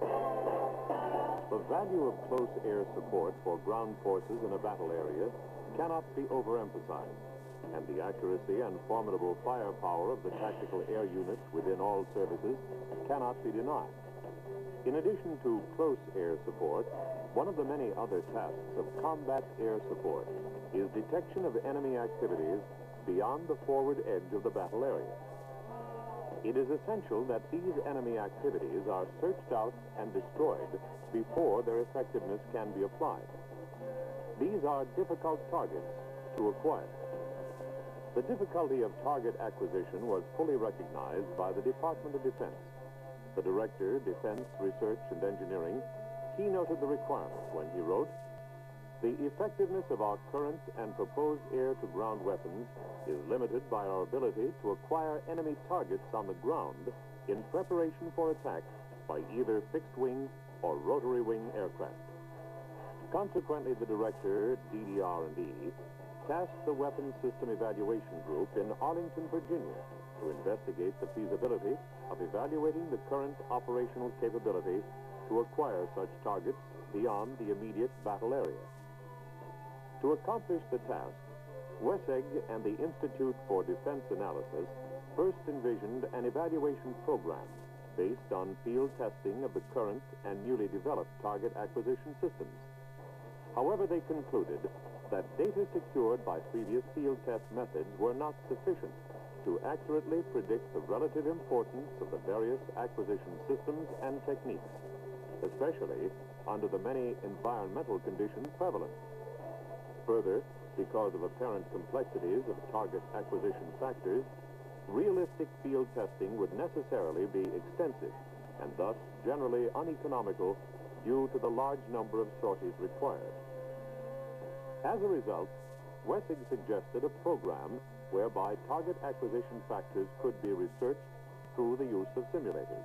The value of close air support for ground forces in a battle area cannot be overemphasized, and the accuracy and formidable firepower of the tactical air units within all services cannot be denied. In addition to close air support, one of the many other tasks of combat air support is detection of enemy activities beyond the forward edge of the battle area. It is essential that these enemy activities are searched out and destroyed before their effectiveness can be applied. These are difficult targets to acquire. The difficulty of target acquisition was fully recognized by the Department of Defense. The Director, Defense Research and Engineering, keynoted the requirements when he wrote, "The effectiveness of our current and proposed air-to-ground weapons is limited by our ability to acquire enemy targets on the ground in preparation for attack by either fixed-wing or rotary-wing aircraft." Consequently, the Director, DDR&E, tasked the Weapons System Evaluation Group in Arlington, Virginia, to investigate the feasibility of evaluating the current operational capability to acquire such targets beyond the immediate battle area. To accomplish the task, WESEG and the Institute for Defense Analysis first envisioned an evaluation program based on field testing of the current and newly developed target acquisition systems. However, they concluded that data secured by previous field test methods were not sufficient to accurately predict the relative importance of the various acquisition systems and techniques, especially under the many environmental conditions prevalent. Further, because of apparent complexities of target acquisition factors, realistic field testing would necessarily be extensive and thus generally uneconomical due to the large number of sorties required. As a result, WESEG suggested a program whereby target acquisition factors could be researched through the use of simulators.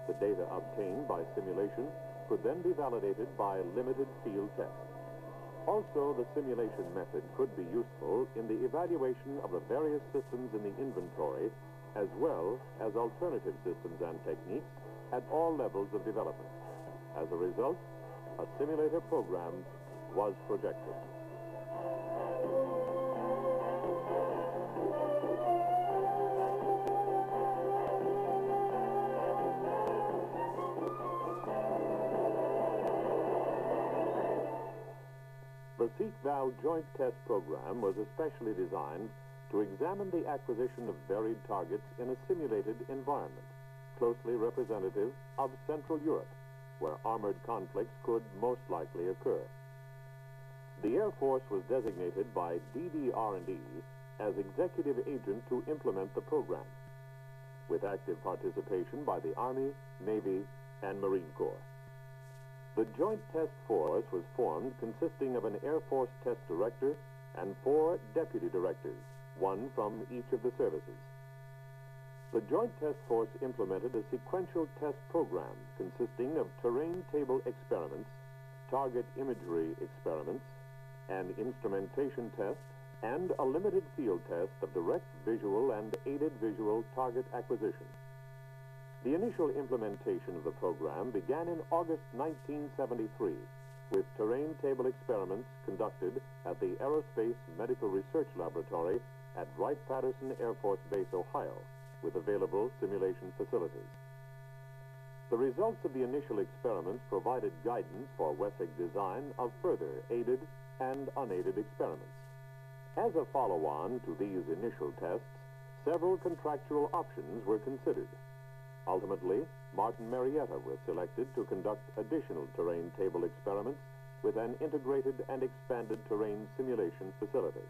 The data obtained by simulation could then be validated by limited field tests. Also, the simulation method could be useful in the evaluation of the various systems in the inventory, as well as alternative systems and techniques at all levels of development. As a result, a simulator program was projected. The Seekval Joint Test Program was especially designed to examine the acquisition of varied targets in a simulated environment, closely representative of Central Europe, where armored conflicts could most likely occur. The Air Force was designated by DDR&E as executive agent to implement the program, with active participation by the Army, Navy, and Marine Corps. The Joint Test Force was formed consisting of an Air Force Test Director and 4 Deputy Directors, one from each of the services. The Joint Test Force implemented a sequential test program consisting of terrain table experiments, target imagery experiments, an instrumentation test, and a limited field test of direct visual and aided visual target acquisition. The initial implementation of the program began in August 1973 with terrain table experiments conducted at the Aerospace Medical Research Laboratory at Wright-Patterson Air Force Base, Ohio, with available simulation facilities. The results of the initial experiments provided guidance for WESEG design of further aided and unaided experiments. As a follow-on to these initial tests, several contractual options were considered. Ultimately, Martin Marietta was selected to conduct additional terrain table experiments with an integrated and expanded terrain simulation facility.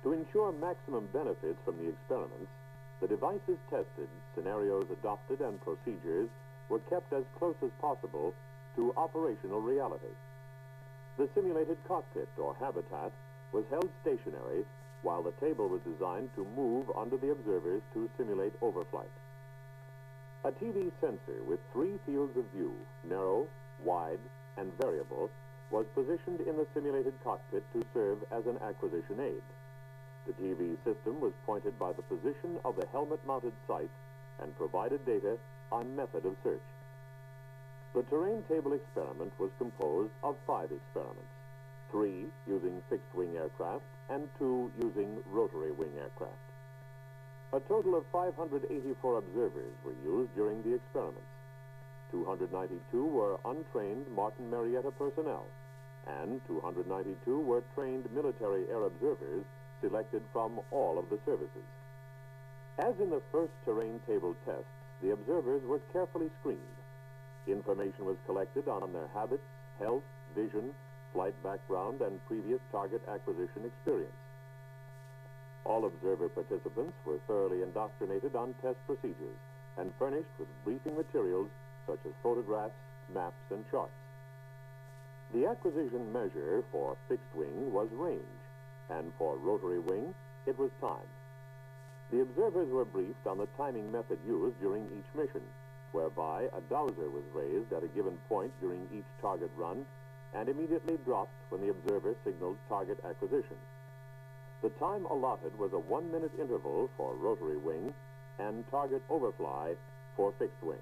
To ensure maximum benefits from the experiments, the devices tested, scenarios adopted, and procedures were kept as close as possible to operational reality. The simulated cockpit, or habitat, was held stationary while the table was designed to move under the observers to simulate overflight. A TV sensor with 3 fields of view, narrow, wide, and variable, was positioned in the simulated cockpit to serve as an acquisition aid. The TV system was pointed by the position of the helmet-mounted sight and provided data on method of search. The terrain table experiment was composed of 5 experiments, 3 using fixed-wing aircraft and 2 using rotary-wing aircraft. A total of 584 observers were used during the experiments. 292 were untrained Martin Marietta personnel, and 292 were trained military air observers selected from all of the services. As in the first terrain table tests, the observers were carefully screened. Information was collected on their habits, health, vision, flight background, and previous target acquisition experience. All observer participants were thoroughly indoctrinated on test procedures and furnished with briefing materials such as photographs, maps, and charts. The acquisition measure for fixed wing was range, and for rotary wing, it was time. The observers were briefed on the timing method used during each mission, whereby a dowser was raised at a given point during each target run and immediately dropped when the observer signaled target acquisition. The time allotted was a 1-minute interval for rotary wing and target overfly for fixed wing.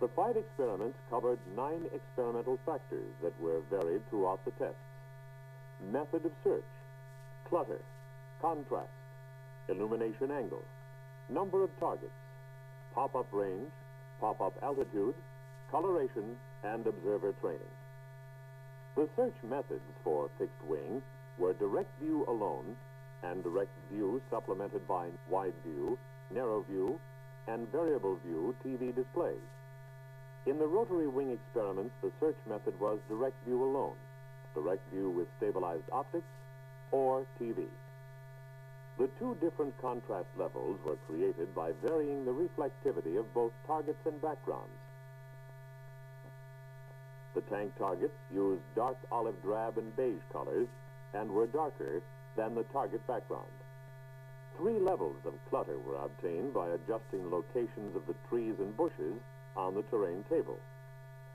The 5 experiments covered 9 experimental factors that were varied throughout the tests: method of search, clutter, contrast, illumination angle, number of targets, pop-up range, pop-up altitude, coloration, and observer training. The search methods for fixed wing were direct view alone and direct view supplemented by wide view, narrow view, and variable view TV displays. In the rotary wing experiments, the search method was direct view alone, direct view with stabilized optics, or TV. The 2 different contrast levels were created by varying the reflectivity of both targets and backgrounds. The tank targets used dark olive drab and beige colors and were darker than the target background. 3 levels of clutter were obtained by adjusting locations of the trees and bushes on the terrain table.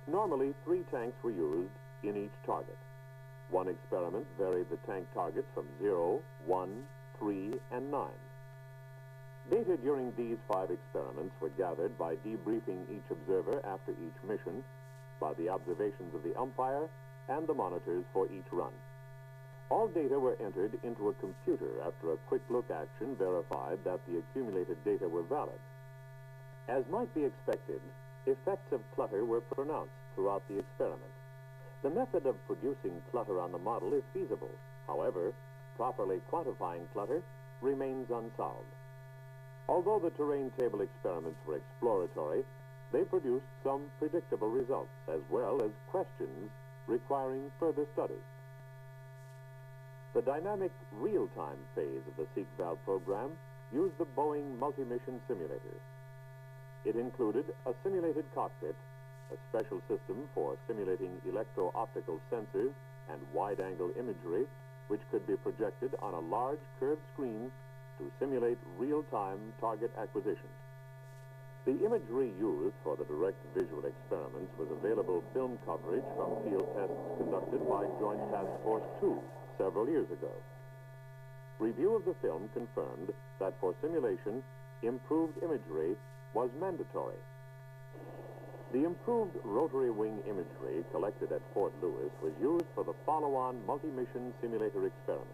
Normally, 3 tanks were used in each target. One experiment varied the tank targets from 0, 1, 3, and 9. Data during these 5 experiments were gathered by debriefing each observer after each mission, by the observations of the umpire, and the monitors for each run. All data were entered into a computer after a quick look action verified that the accumulated data were valid. As might be expected, effects of clutter were pronounced throughout the experiment. The method of producing clutter on the model is feasible. However, properly quantifying clutter remains unsolved. Although the terrain table experiments were exploratory, they produced some predictable results, as well as questions requiring further study. The dynamic real-time phase of the Seekval program used the Boeing multi-mission simulator. It included a simulated cockpit, a special system for simulating electro-optical sensors and wide-angle imagery, which could be projected on a large curved screen to simulate real-time target acquisition. The imagery used for the direct visual experiments was available film coverage from field tests conducted by Joint Task Force 2 several years ago. Review of the film confirmed that for simulation, improved imagery was mandatory. The improved rotary wing imagery collected at Fort Lewis was used for the follow-on multi-mission simulator experiments.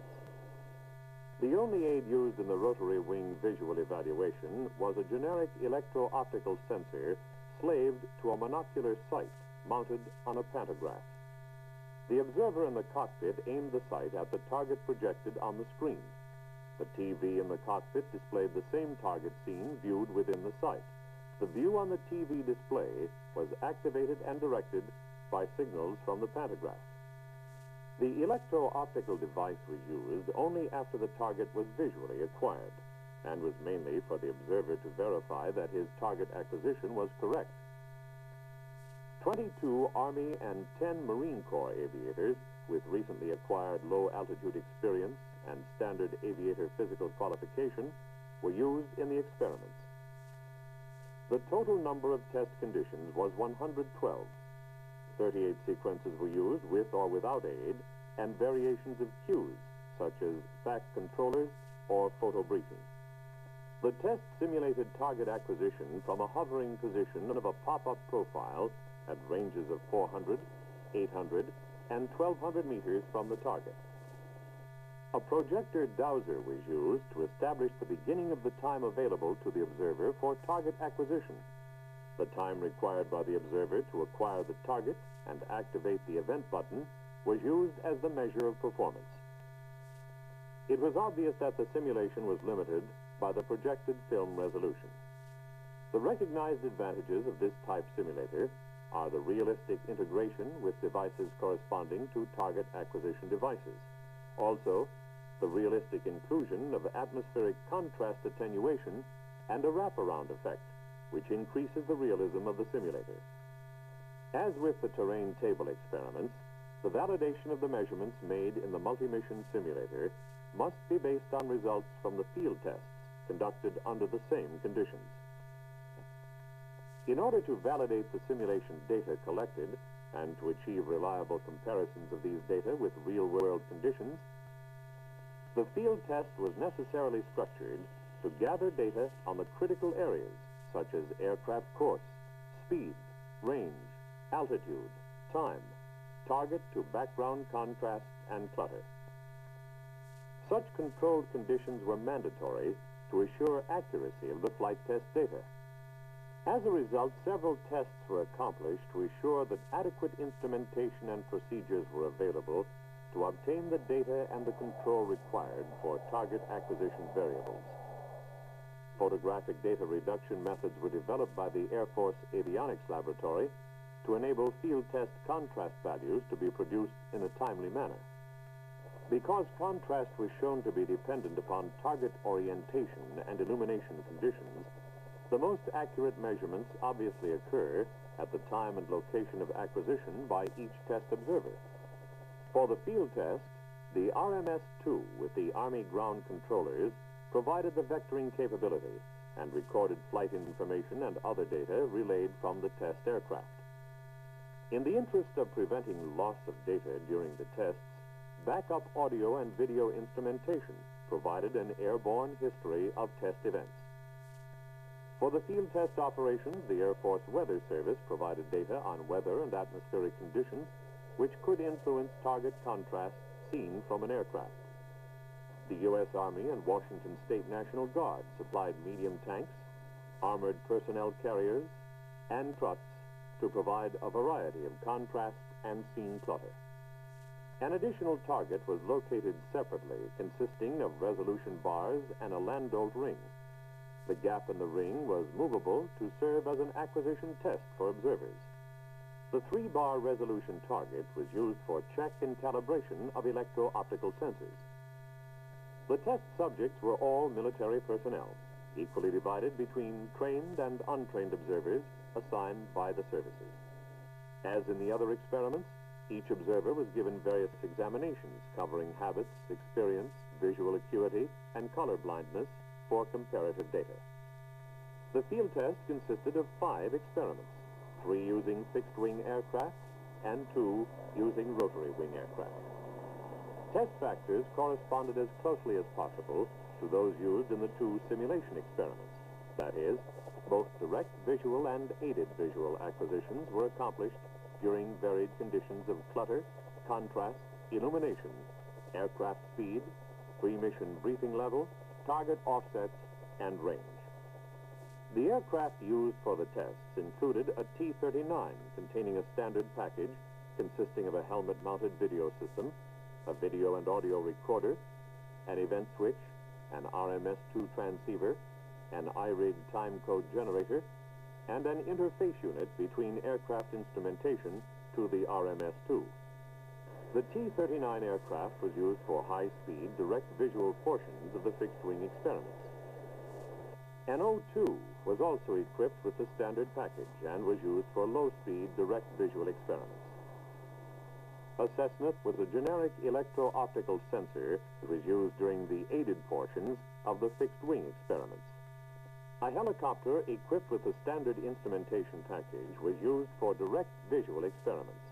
The only aid used in the rotary wing visual evaluation was a generic electro-optical sensor slaved to a monocular sight mounted on a pantograph. The observer in the cockpit aimed the sight at the target projected on the screen. The TV in the cockpit displayed the same target scene viewed within the sight. The view on the TV display was activated and directed by signals from the pantograph. The electro-optical device was used only after the target was visually acquired, and was mainly for the observer to verify that his target acquisition was correct. 22 Army and 10 Marine Corps aviators with recently acquired low-altitude experience and standard aviator physical qualification were used in the experiments. The total number of test conditions was 112. 38 sequences were used with or without aid, and variations of cues, such as fact controllers or photo briefing. The test simulated target acquisition from a hovering position of a pop-up profile at ranges of 400, 800, and 1,200 meters from the target. A projector dowser was used to establish the beginning of the time available to the observer for target acquisition. The time required by the observer to acquire the target and activate the event button was used as the measure of performance. It was obvious that the simulation was limited by the projected film resolution. The recognized advantages of this type simulator are the realistic integration with devices corresponding to target acquisition devices. Also, the realistic inclusion of atmospheric contrast attenuation and a wraparound effect, which increases the realism of the simulator. As with the terrain table experiments, the validation of the measurements made in the multi-mission simulator must be based on results from the field tests conducted under the same conditions. In order to validate the simulation data collected and to achieve reliable comparisons of these data with real-world conditions, the field test was necessarily structured to gather data on the critical areas such as aircraft course, speed, range, altitude, time, target to background contrast, and clutter. Such controlled conditions were mandatory to assure accuracy of the flight test data. As a result, several tests were accomplished to assure that adequate instrumentation and procedures were available to obtain the data and the control required for target acquisition variables. Photographic data reduction methods were developed by the Air Force Avionics Laboratory to enable field test contrast values to be produced in a timely manner. Because contrast was shown to be dependent upon target orientation and illumination conditions, the most accurate measurements obviously occur at the time and location of acquisition by each test observer. For the field test, the RMS-2 with the Army ground controllers provided the vectoring capability and recorded flight information and other data relayed from the test aircraft. In the interest of preventing loss of data during the tests, backup audio and video instrumentation provided an airborne history of test events. For the field test operations, the Air Force Weather Service provided data on weather and atmospheric conditions which could influence target contrast seen from an aircraft. The U.S. Army and Washington State National Guard supplied medium tanks, armored personnel carriers, and trucks to provide a variety of contrast and scene clutter. An additional target was located separately, consisting of resolution bars and a Landolt ring. The gap in the ring was movable to serve as an acquisition test for observers. The 3-bar resolution target was used for check and calibration of electro-optical sensors. The test subjects were all military personnel, equally divided between trained and untrained observers assigned by the services. As in the other experiments, each observer was given various examinations covering habits, experience, visual acuity, and color blindness for comparative data. The field test consisted of 5 experiments, 3 using fixed-wing aircraft and 2 using rotary-wing aircraft. Test factors corresponded as closely as possible to those used in the 2 simulation experiments. That is, both direct visual and aided visual acquisitions were accomplished during varied conditions of clutter, contrast, illumination, aircraft speed, pre-mission briefing level, target offsets, and range. The aircraft used for the tests included a T-39 containing a standard package consisting of a helmet-mounted video system, a video and audio recorder, an event switch, an RMS-2 transceiver, an iRig time code generator, and an interface unit between aircraft instrumentation to the RMS-2. The T-39 aircraft was used for high-speed, direct visual portions of the fixed-wing experiments. An O-2 was also equipped with the standard package and was used for low-speed, direct visual experiments. A Cessna with a generic electro-optical sensor was used during the aided portions of the fixed-wing experiments. A helicopter equipped with the standard instrumentation package was used for direct visual experiments.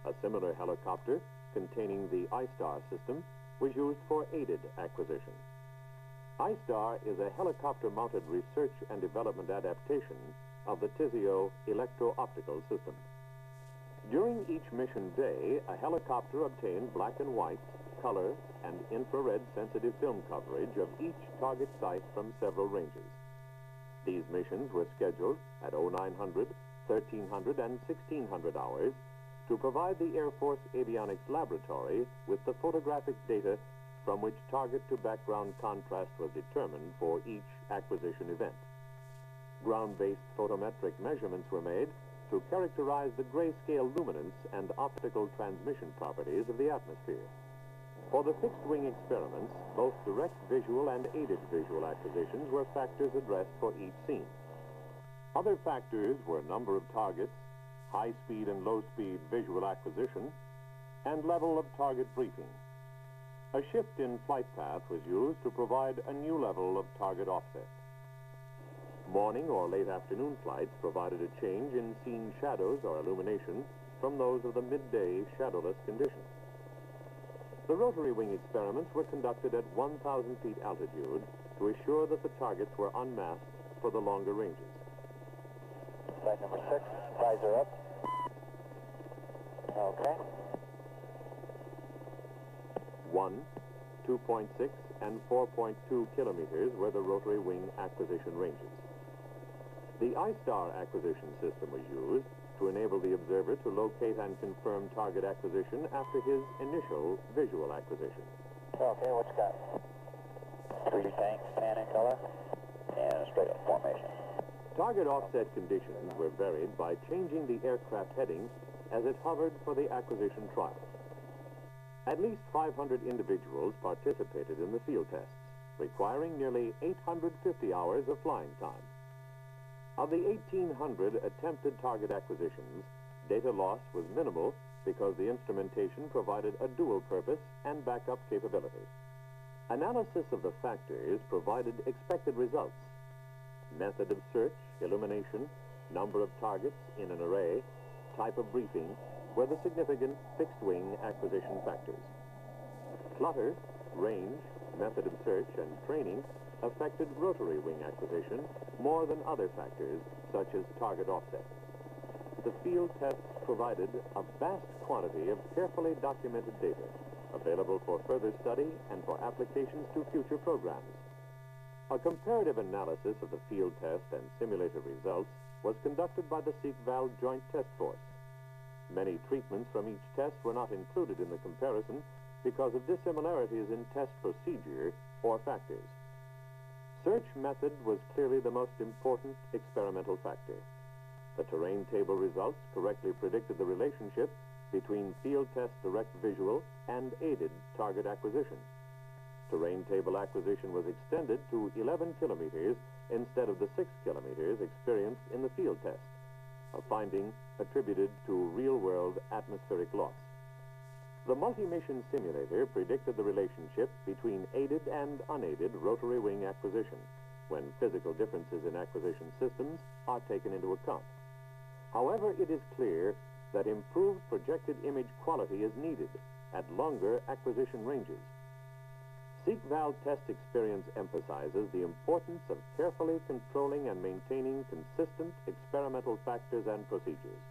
A similar helicopter containing the iStar system was used for aided acquisition. iStar is a helicopter-mounted research and development adaptation of the Tizio electro-optical system. During each mission day, a helicopter obtained black and white, color, and infrared sensitive film coverage of each target site from several ranges. These missions were scheduled at 0900, 1300, and 1600 hours to provide the Air Force Avionics Laboratory with the photographic data from which target-to-background contrast was determined for each acquisition event. Ground-based photometric measurements were made to characterize the grayscale luminance and optical transmission properties of the atmosphere. For the fixed-wing experiments, both direct visual and aided visual acquisitions were factors addressed for each scene. Other factors were number of targets, high-speed and low-speed visual acquisition, and level of target briefing. A shift in flight path was used to provide a new level of target offset. Morning or late afternoon flights provided a change in scene shadows or illumination from those of the midday shadowless conditions. The rotary wing experiments were conducted at 1,000 feet altitude to assure that the targets were unmasked for the longer ranges. Flight number 6, visor up. Okay. 1, 2.6, and 4.2 kilometers were the rotary wing acquisition ranges. The iStar acquisition system was used to enable the observer to locate and confirm target acquisition after his initial visual acquisition. Okay, what you got? 3 tanks, tan in color, and a straight up formation. Target offset conditions were varied by changing the aircraft heading as it hovered for the acquisition trial. At least 500 individuals participated in the field tests, requiring nearly 850 hours of flying time. Of the 1,800 attempted target acquisitions, data loss was minimal because the instrumentation provided a dual purpose and backup capability. Analysis of the factors provided expected results. Method of search, illumination, number of targets in an array, type of briefing were the significant fixed-wing acquisition factors. Clutter, range, method of search, and training affected rotary wing acquisition more than other factors, such as target offset. The field tests provided a vast quantity of carefully documented data, available for further study and for applications to future programs. A comparative analysis of the field test and simulator results was conducted by the Seekval Joint Test Force. Many treatments from each test were not included in the comparison because of dissimilarities in test procedure or factors. Search method was clearly the most important experimental factor. The terrain table results correctly predicted the relationship between field test direct visual and aided target acquisition. Terrain table acquisition was extended to 11 kilometers instead of the 6 kilometers experienced in the field test, a finding attributed to real-world atmospheric loss. The multi-mission simulator predicted the relationship between aided and unaided rotary wing acquisition when physical differences in acquisition systems are taken into account. However, it is clear that improved projected image quality is needed at longer acquisition ranges. Seekval test experience emphasizes the importance of carefully controlling and maintaining consistent experimental factors and procedures.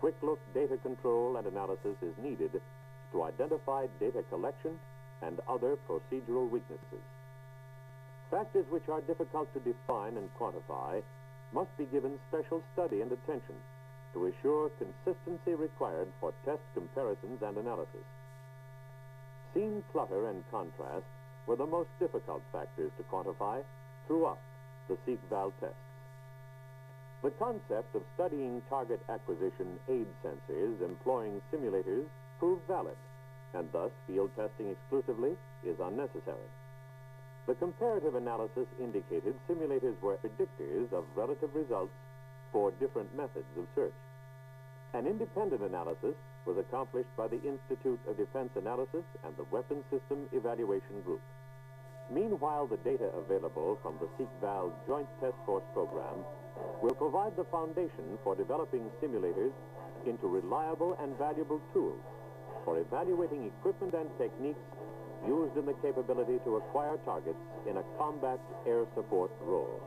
Quick-look data control and analysis is needed to identify data collection and other procedural weaknesses. Factors which are difficult to define and quantify must be given special study and attention to assure consistency required for test comparisons and analysis. Scene clutter and contrast were the most difficult factors to quantify throughout the Seekval tests. The concept of studying target acquisition aid sensors employing simulators proved valid, and thus field testing exclusively is unnecessary. The comparative analysis indicated simulators were predictors of relative results for different methods of search. An independent analysis was accomplished by the Institute of Defense Analysis and the Weapons System Evaluation Group. Meanwhile, the data available from the Seekval Joint Test Force program will provide the foundation for developing simulators into reliable and valuable tools for evaluating equipment and techniques used in the capability to acquire targets in a combat air support role.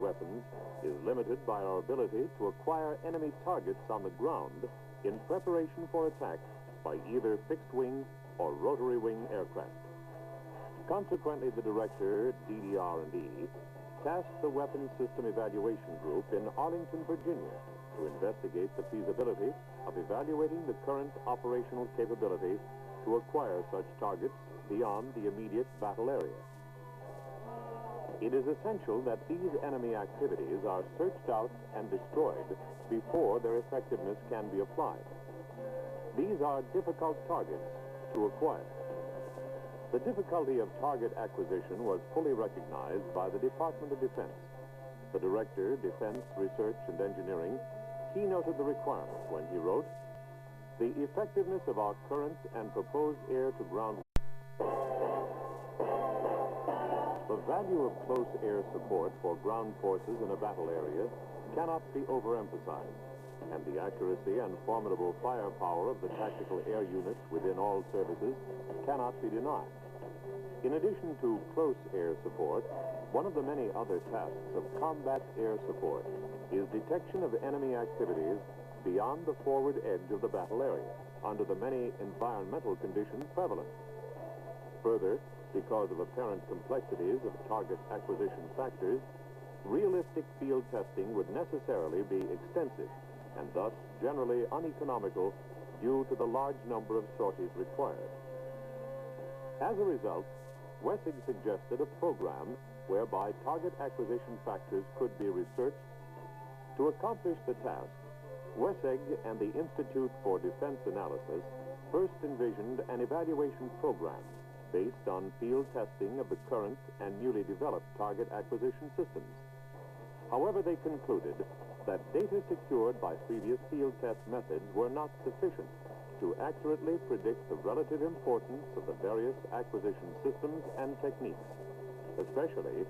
Weapons is limited by our ability to acquire enemy targets on the ground in preparation for attack by either fixed-wing or rotary-wing aircraft. Consequently, the director, DDR&E, tasked the Weapons System Evaluation Group in Arlington, Virginia, to investigate the feasibility of evaluating the current operational capability to acquire such targets beyond the immediate battle area. It is essential that these enemy activities are searched out and destroyed before their effectiveness can be applied. These are difficult targets to acquire. The difficulty of target acquisition was fully recognized by the Department of Defense. The Director, Defense Research and Engineering, keynoted the requirements when he wrote, "The effectiveness of our current and proposed air-to-ground..." The value of close air support for ground forces in a battle area cannot be overemphasized, and the accuracy and formidable firepower of the tactical air units within all services cannot be denied. In addition to close air support, one of the many other tasks of combat air support is detection of enemy activities beyond the forward edge of the battle area, under the many environmental conditions prevalent. Further, because of apparent complexities of target acquisition factors, realistic field testing would necessarily be extensive and thus generally uneconomical due to the large number of sorties required. As a result, WESIG suggested a program whereby target acquisition factors could be researched. To accomplish the task, WESIG and the Institute for Defense Analysis first envisioned an evaluation program based on field testing of the current and newly developed target acquisition systems. However, they concluded that data secured by previous field test methods were not sufficient to accurately predict the relative importance of the various acquisition systems and techniques, especially